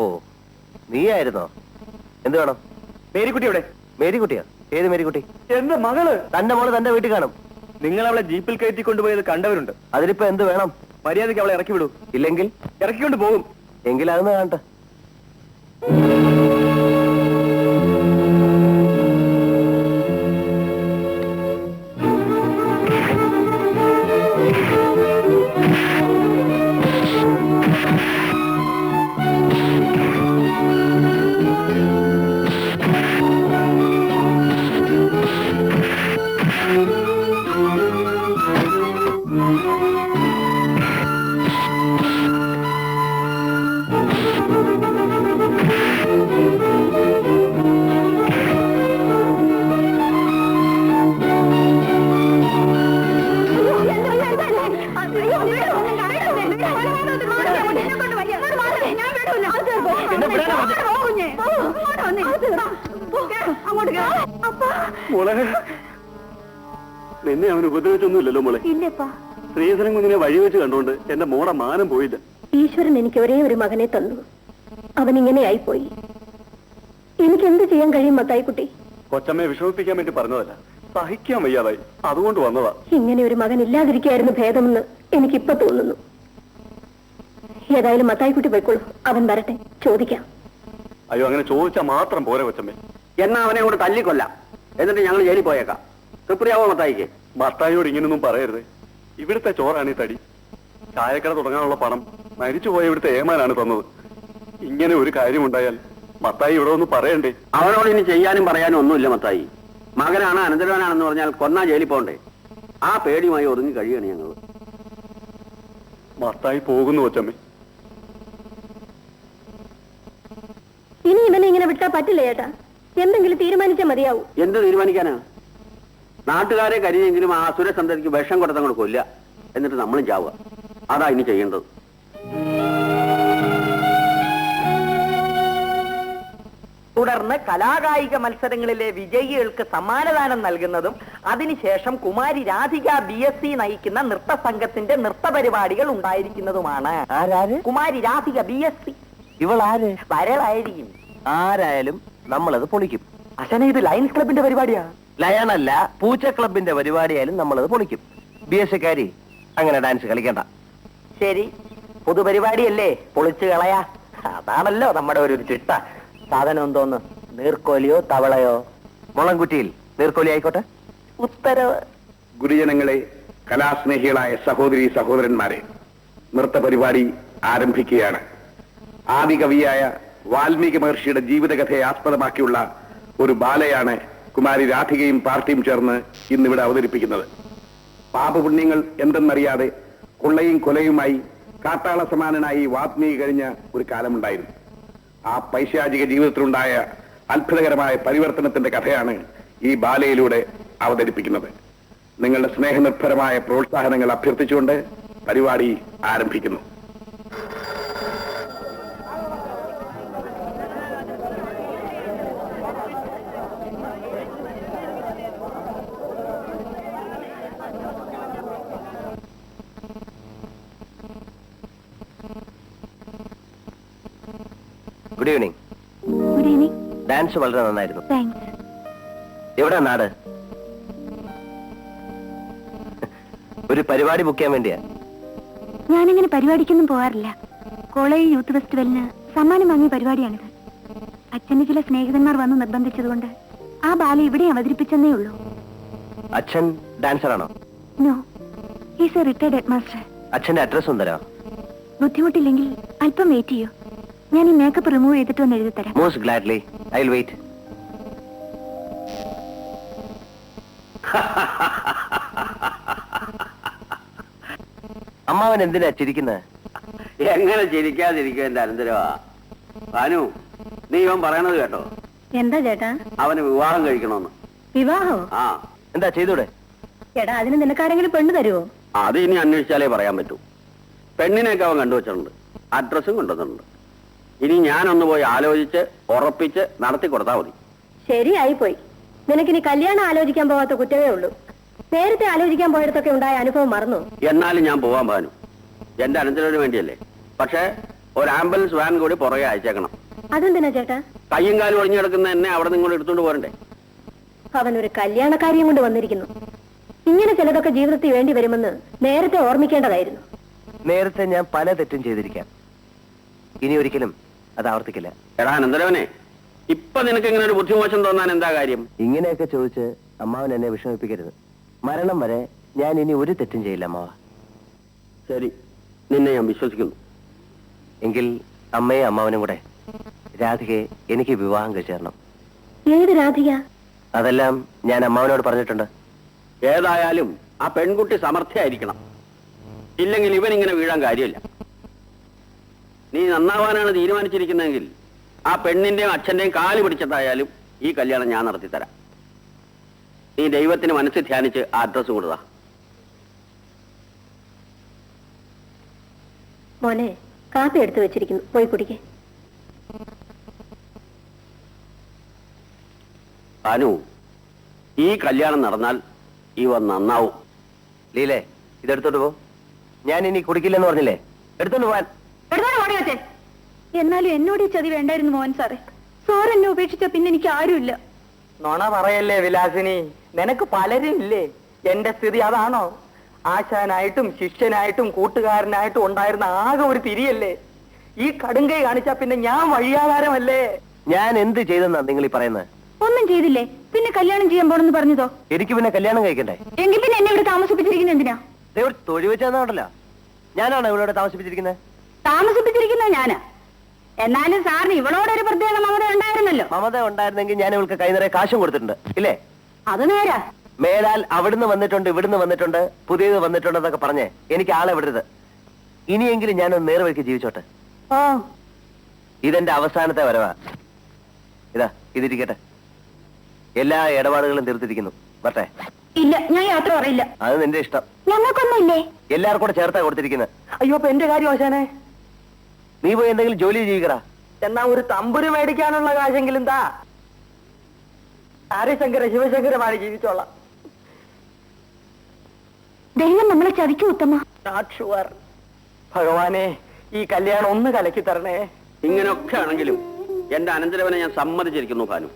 ഓ, നീയായിരുന്നോ? എന്ത് വേണം? മേരിക്കുട്ടി എവിടെ? മേരിക്കുട്ടിയോ? ഏത് മേരിക്കുട്ടി? എന്റെ മകള്. തന്റെ മോള് തന്റെ വീട്ടിൽ കാണും. നിങ്ങൾ അവളെ ജീപ്പിൽ കയറ്റി കൊണ്ടുപോയത് കണ്ടവരുണ്ട്. അതിനിപ്പോ എന്ത് വേണം? മര്യാദയ്ക്ക് അവളെ ഇറക്കി വിടൂ. ഇല്ലെങ്കിൽ ഇറക്കിക്കൊണ്ട് പോകും. എങ്കിൽ അതൊന്ന് കാണട്ടെ. നിന്നെ അവന് ഉപദ്രവിച്ചൊന്നുമില്ലല്ലോ മോളെ? ഇല്ലപ്പാ. ശ്രീധരൻ കുഞ്ഞിനെ വഴിവെച്ച് കണ്ടുകൊണ്ട് എന്റെ മോടെ മാനം പോയില്ല. ഈശ്വരൻ എനിക്ക് ഒരേ ഒരു മകനെ തന്നു. അവൻ ഇങ്ങനെയായിപ്പോയി. എനിക്ക് എന്ത് ചെയ്യാൻ കഴിയും മത്തായിക്കുട്ടി? കൊച്ചമ്മയെ വിഷമിപ്പിക്കാൻ വേണ്ടി പറഞ്ഞതല്ല, സഹിക്കാൻ വയ്യാതായി, അതുകൊണ്ട് വന്നതാ. ഇങ്ങനെ ഒരു മകൻ ഇല്ലാതിരിക്കായിരുന്നു ഭേദമെന്ന് എനിക്കിപ്പോ തോന്നുന്നു. ഏതായാലും മത്തായിക്കുട്ടി പോയിക്കോളൂ. അവൻ വരട്ടെ, ചോദിക്കാം. അയ്യോ, അങ്ങനെ ചോദിച്ചാൽ മാത്രം പോരെ കൊച്ചമ്മേ. എന്നാ അവനെ കൊണ്ട് തല്ലിക്കൊല്ലാം, എന്നിട്ട് ഞങ്ങൾ ജയിലിൽ പോയേക്കാം. തൃപ്തിയാവോ മത്തായിക്ക്? മത്തായിയോട് ഇങ്ങനൊന്നും പറയരുത്. ഇവിടുത്തെ ചോറാണ് ഈ തടി. ചായക്കട തുടങ്ങാനുള്ള പണം മരിച്ചുപോയ ഇവിടുത്തെ ഏമാനാണ് തന്നത്. ഇങ്ങനെ ഒരു കാര്യമുണ്ടായാൽ മത്തായി ഇവിടെ ഒന്ന് പറയണ്ടേ? അവനോട് ഇനി ചെയ്യാനും പറയാനും ഒന്നുമില്ല മത്തായി. മകനാണ് അനന്തരവനാണെന്ന് പറഞ്ഞാൽ കൊന്നാ ജയിലിൽ പോണ്ടേ? ആ പേടിയുമായി ഒതുങ്ങി കഴിയാണ് ഞങ്ങൾ. മത്തായി പോകുന്നു കൊച്ചമ്മേ. ഇനി ഇവനെ ഇങ്ങനെ വിട്ടാ പറ്റില്ല ചേട്ടാ. എന്തെങ്കിലും തീരുമാനിച്ചാൽ മതിയാവൂ. എന്ത് തീരുമാനിക്കാനാ? നാട്ടുകാരെ കരിഞ്ഞെങ്കിലും ആ അസുരസന്തതിക്ക് വിഷം കൊടുത്തങ്ങോട്ട് കൊല്ല, എന്നിട്ട് നമ്മളും ചാവുക. അതാ ഇനി ചെയ്യേണ്ടത്. തുടർന്ന് കലാകായിക മത്സരങ്ങളിലെ വിജയികൾക്ക് സമ്മാനദാനം നൽകുന്നതും അതിനുശേഷം കുമാരി രാധിക BSc നയിക്കുന്ന നൃത്ത സംഘത്തിന്റെ നൃത്ത പരിപാടികൾ ഉണ്ടായിരിക്കുന്നതുമാണ്. കുമാരി രാധിക BSc. ഇവളാര്? വരളായിരിക്കും. ആരായാലും നമ്മളത് പൊളിക്കും. അച്ഛനെ, ഇത് ലയൺസ് ക്ലബിന്റെ പരിപാടിയാ. ലയണല്ല, പൂച്ച ക്ലബിന്റെ പരിപാടിയായാലും നമ്മളത് പൊളിക്കും. BSc-കാരി അങ്ങനെ ഡാൻസ് കളിക്കണ്ട. ശരി, പൊതുപരിപാടിയല്ലേ, പൊളിച്ചു കളയാ. അതാണല്ലോ നമ്മുടെ ഒരു ചിട്ട. സാധനം എന്തോന്ന്? നീർക്കോലിയോ തവളയോ? മുളംകുറ്റിയിൽ നീർക്കോലി ആയിക്കോട്ടെ. ഉത്തരവ്. ഗുരുജനങ്ങളെ, കലാസ്നേഹികളായ സഹോദരി സഹോദരന്മാരെ, നൃത്ത പരിപാടി ആരംഭിക്കുകയാണ്. ആദികവിയായ വാൽമീകി മഹർഷിയുടെ ജീവിതകഥയെ ആസ്പദമാക്കിയുള്ള ഒരു ബാലയാണ് കുമാരി രാധികയും പാർട്ടിയും ചേർന്ന് ഇന്നിവിടെ അവതരിപ്പിക്കുന്നത്. പാപപുണ്യങ്ങൾ എന്തെന്നറിയാതെ കൊള്ളയും കൊലയുമായി കാട്ടാള സമാനനായി വാത്മീകി കഴിഞ്ഞ ഒരു കാലമുണ്ടായിരുന്നു. ആ പൈശാചിക ജീവിതത്തിലുണ്ടായ അത്ഭുതകരമായ പരിവർത്തനത്തിന്റെ കഥയാണ് ഈ ബാലയിലൂടെ അവതരിപ്പിക്കുന്നത്. നിങ്ങളുടെ സ്നേഹനിർഭരമായ പ്രോത്സാഹനങ്ങൾ അഭ്യർത്ഥിച്ചുകൊണ്ട് പരിപാടി ആരംഭിക്കുന്നു. Good evening. Good evening. Dance വളരെ നന്നായിരുന്നു. താങ്ക്സ്. എവിടെ നാട്? ഒരു പരിപാടി ബുക്ക് ചെയ്യാൻ വേണ്ടിയാ. ഞാനിങ്ങനെ പരിപാടിക്കൊന്നും പോകാറില്ല. കോളേജ് യൂത്ത് ഫെസ്റ്റിവലിന് സമ്മാനം വാങ്ങിയ പരിപാടിയാണിത്. അച്ഛന്റെ ചില സ്നേഹിതന്മാർ വന്ന് നിർബന്ധിച്ചതുകൊണ്ട് ആ ബാല ഇവിടെ അവതരിപ്പിച്ചെന്നേ ഉള്ളൂ. അച്ഛൻ ഡാൻസറാണോ? No, is a retired head master. അച്ഛന്റെ അഡ്രസ് ഒന്ന് തരാമോ? ബുദ്ധിമുട്ടില്ലെങ്കിൽ അല്പം വെയിറ്റ് ചെയ്യൂ. ഞാൻ ഈ മേക്കപ്പ് റിമൂവ് ചെയ്തിട്ട് ഒന്ന് എഴുതി തരാം. Most gladly, I will wait. അമ്മാവൻ എന്തിനാ ചിരിക്കുന്നത്? എങ്ങനെ ചിരിക്കാതിരിക്കുക എന്റെ അനന്തരവാ. ഭാനു, നീ ഇവൻ പറയണത് കേട്ടോ? എന്താ ചേട്ടാ? അവന് വിവാഹം കഴിക്കണമെന്ന്. വിവാഹോ? ആ. എന്താ ചെയ്തൂടെ? ചേട്ടാ, അതിന് നിനക്കാരെങ്കിലും പെണ്ണ് തരുമോ? അത് ഇനി അന്വേഷിച്ചാലേ പറയാൻ പറ്റൂ. പെണ്ണിനെയൊക്കെ അവൻ കണ്ടുവച്ചിട്ടുണ്ട്, അഡ്രസ്സും കൊണ്ടുവന്നിട്ടുണ്ട്. ഇനി ഞാനൊന്ന് പോയി ആലോചിച്ച് ഉറപ്പിച്ച് നടത്തി കൊടുത്താൽ മതി. ശരിയായി പോയി. നിനക്കിനി കല്യാണം ആലോചിക്കാൻ പോകാത്ത കുറ്റമേ ഉള്ളൂ. നേരത്തെ ആലോചിക്കാൻ പോയിടത്തൊക്കെ ഉണ്ടായ അനുഭവം മറന്നു. എന്നാലും ഞാൻ പോവാൻ ഭാനു, എന്റെ അനന്തരവന് വേണ്ടിയല്ലേ. പക്ഷേ ഒരു ആംബുലൻസ് വാൻ കൂടി പുറകെ അയച്ചേക്കണം. അതെന്തിനാ ചേട്ടാ? കയ്യും കാലും ഒഴിഞ്ഞു കിടക്കുന്ന എന്നെ അവിടെ നിങ്ങൾ എടുത്തുകൊണ്ട് പോരണ്ടേ? അവൻ ഒരു കല്യാണക്കാരിയും കൊണ്ട് വന്നിരിക്കുന്നു. ഇങ്ങനെ ചിലതൊക്കെ ജീവിതത്തിൽ വേണ്ടി വരുമെന്ന് നേരത്തെ ഓർമ്മിക്കേണ്ടതായിരുന്നു. നേരത്തെ ഞാൻ പല തെറ്റും ചെയ്തിരിക്കാം. ഇനി ഒരിക്കലും അത് ആവർത്തിക്കില്ല. എടാ അനന്തരവനെ, ഇപ്പൊ നിനക്ക് ഇങ്ങനെ ഒരു ബുദ്ധിമോശം തോന്നാൻ എന്താ കാര്യം? ഇങ്ങനെയൊക്കെ ചോദിച്ച് അമ്മാവൻ എന്നെ വിഷമിപ്പിക്കരുത്. മരണം വരെ ഞാൻ ഇനി ഒരു തെറ്റും ചെയ്യില്ല അമ്മാവ. ശരി, നിന്നെ ഞാൻ വിശ്വസിക്കുന്നു. എങ്കിൽ അമ്മയും അമ്മാവനും കൂടെ രാധികയെ എനിക്ക് വിവാഹം കഴിച്ചു തരണം. ഏത് രാധിക? അതെല്ലാം ഞാൻ അമ്മാവനോട് പറഞ്ഞിട്ടുണ്ട്. ഏതായാലും ആ പെൺകുട്ടി സമർത്ഥയായിരിക്കണം. ഇല്ലെങ്കിൽ ഇവൻ ഇങ്ങനെ വീഴാൻ കാര്യമില്ല. നീ നന്നാവാനാണ് തീരുമാനിച്ചിരിക്കുന്നതെങ്കിൽ ആ പെണ്ണിന്റെയും അച്ഛന്റെയും കാല് പിടിച്ചതായാലും ഈ കല്യാണം ഞാൻ നടത്തിത്തരാം. നീ ദൈവത്തിന് മനസ്സിൽ ധ്യാനിച്ച് ആ അഡ്രസ് കൊടുതാ. മോനെ, കാപ്പി എടുത്തു വെച്ചിരിക്കുന്നു, പോയി കുടിക്കേ. അനു, ഈ കല്യാണം നടന്നാൽ ഇവ നന്നാവും. ലീലേ, ഇതെടുത്തോട്ട് പോ. ഞാൻ ഇനി കുടിക്കില്ലെന്ന് പറഞ്ഞില്ലേ? എടുത്തോണ്ട് പോവാൻ. എന്നാലും എന്നോട് ഈ ചതി വേണ്ടായിരുന്നു മോഹൻ സാറേ. സാർ എന്നെ ഉപേക്ഷിച്ച പിന്നെ എനിക്ക് ആരുമില്ല. നോണ പറയല്ലേ വിലാസിനി, നിനക്ക് പലരും ഇല്ലേ? എന്റെ സ്ഥിതി അതാണോ? ആശാനായിട്ടും ശിഷ്യനായിട്ടും കൂട്ടുകാരനായിട്ടും ഉണ്ടായിരുന്ന ആകെ ഒരു തിരിയല്ലേ? ഈ കടുങ്കൈ കാണിച്ചാ പിന്നെ ഞാൻ വഴിയാധാരമല്ലേ? ഞാൻ എന്ത് ചെയ്തെന്നാ നിങ്ങൾ ഈ പറയുന്നത്? ഒന്നും ചെയ്തില്ലേ, പിന്നെ കല്യാണം ചെയ്യാൻ പോണെന്ന് പറഞ്ഞതോ? എനിക്ക് പിന്നെ കല്യാണം കഴിക്കണ്ടേ? എങ്കിൽ പിന്നെ എന്നെ ഇവിടെ താമസിപ്പിച്ചിരിക്കുന്നത് എന്തിനാ? തൊഴിൽ വെച്ചാണല്ലോ. ഞാനാണ് ഇവളോട് താമസിപ്പിച്ചിരിക്കുന്നത്. താമസിപ്പിച്ചിരിക്കുന്നത് ഞാനാ. എന്നാലും സാറിന് ഇവളോടൊരു പ്രത്യേക മമത ഉണ്ടായിരുന്നല്ലോ. മമത ഉണ്ടായിരുന്നെങ്കിൽ ഞാൻ ഇവൾക്ക് കൈനിറയെ കാശും കൊടുത്തിട്ടുണ്ട്, ഇല്ലേ? അത് നേരാ. മേലാൽ അവിടുന്ന് വന്നിട്ടുണ്ട്, ഇവിടുന്ന് വന്നിട്ടുണ്ട്, പുതിയത് വന്നിട്ടുണ്ടെന്നൊക്കെ പറഞ്ഞേ എനിക്ക് ആളെ വിടരുത്. ഇനിയെങ്കിലും ഞാനൊന്ന് നേർവഴിക്ക് ജീവിച്ചോട്ടെ. ഓ, ഇതെന്റെ അവസാനത്തെ വരവാ. ഇതാ, ഇതിരിക്കട്ടെ. എല്ലാ ഇടപാടുകളും തീർത്തിരിക്കുന്നു. വരട്ടെ. ഇല്ല, ഞാൻ യാത്ര പറയില്ല. അത് നിന്റെ ഇഷ്ടം. ഞങ്ങൾക്കൊന്നുമില്ലേ? എല്ലാവർക്കും കൂടെ ചേർത്താ കൊടുത്തിരിക്കുന്നത്. അയ്യോ, അപ്പൊ എന്റെ കാര്യം ആശാനെ. നീ പോയി എന്തെങ്കിലും ജോലി ജീവിക്കടാ. എന്നാ ഒരു തമ്പുരു മേടിക്കാനുള്ള കാശെങ്കിലും താ. ഹരിശങ്കര ശിവശങ്കരമായി ജീവിച്ചോളാം. ദൈവം നമ്മളെ ചതിച്ചു ഉത്തമ. Not sure. ഭഗവാനെ, ഈ കല്യാണം ഒന്ന് കലക്കി തരണേ. ഇങ്ങനെയൊക്കെ ആണെങ്കിലും എന്റെ അനന്തരവനെ ഞാൻ സമ്മതിച്ചിരിക്കുന്നു ഭാനു.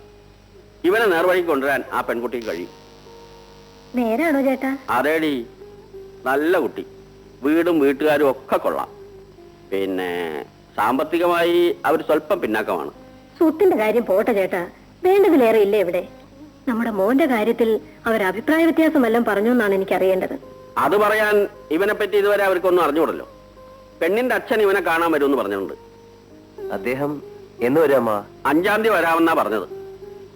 ഇവനെ നേർവഴിക്ക് കൊണ്ടുവരാൻ ആ പെൺകുട്ടിക്ക് കഴിയും. നേരാണോ ചേട്ടാ? അതേടി, നല്ല കുട്ടി, വീടും വീട്ടുകാരും ഒക്കെ കൊള്ളാം. പിന്നെ സാമ്പത്തികമായി അവർ സ്വല്പം പിന്നാക്കമാണ്. സ്വത്തിന്റെ കാര്യം പോട്ടെ ചേട്ടാ, വേണ്ടതിലേറെ ഇല്ലേ ഇവിടെ? നമ്മുടെ മോന്റെ കാര്യത്തിൽ അവർ അഭിപ്രായ വ്യത്യാസം വല്ലതും പറഞ്ഞു എന്നാണ് എനിക്ക് അറിയേണ്ടത്. അത് പറയാൻ ഇവനെ പറ്റി ഇതുവരെ അവർക്കൊന്നും അറിഞ്ഞുകൂടല്ലോ. പെണ്ണിന്റെ അച്ഛൻ ഇവനെ കാണാൻ വരുമെന്ന് പറഞ്ഞിട്ടുണ്ട്. അദ്ദേഹം എന്ന് വരും അമ്മ? 5-ാം തീയതി വരാമെന്നാ പറഞ്ഞത്.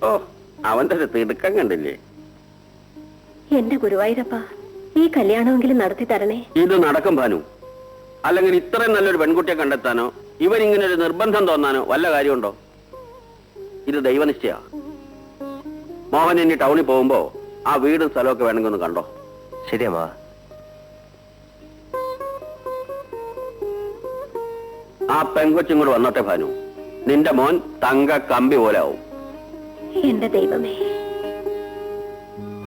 ഓ, അവന്റെ ഒരു തിടുക്കം കണ്ടില്ലേ? എന്റെ ഗുരുവായൂരപ്പ, ഈ കല്യാണമെങ്കിലും നടത്തി തരണേ. ഇത് നടക്കും ഭാനു. അല്ലെങ്കിൽ ഇത്രയും നല്ലൊരു പെൺകുട്ടിയെ കണ്ടെത്താനോ ഇവൻ ഇങ്ങനെ ഒരു നിർബന്ധം തോന്നാനോ വല്ല കാര്യമുണ്ടോ? ഇത് ദൈവനിശ്ചയ. മോഹൻ ഇനി ടൗണിൽ പോകുമ്പോ ആ വീടും സ്ഥലമൊക്കെ വേണമെങ്കിൽ ഒന്ന് കണ്ടോ. ശരി അമ്മ. ആ പെൺകൊച്ചും കൂടെ വന്നോട്ടെ ഭാനു. നിന്റെ മോൻ തങ്ക കമ്പി പോലെ ആവും. എന്റെ ദൈവമേ.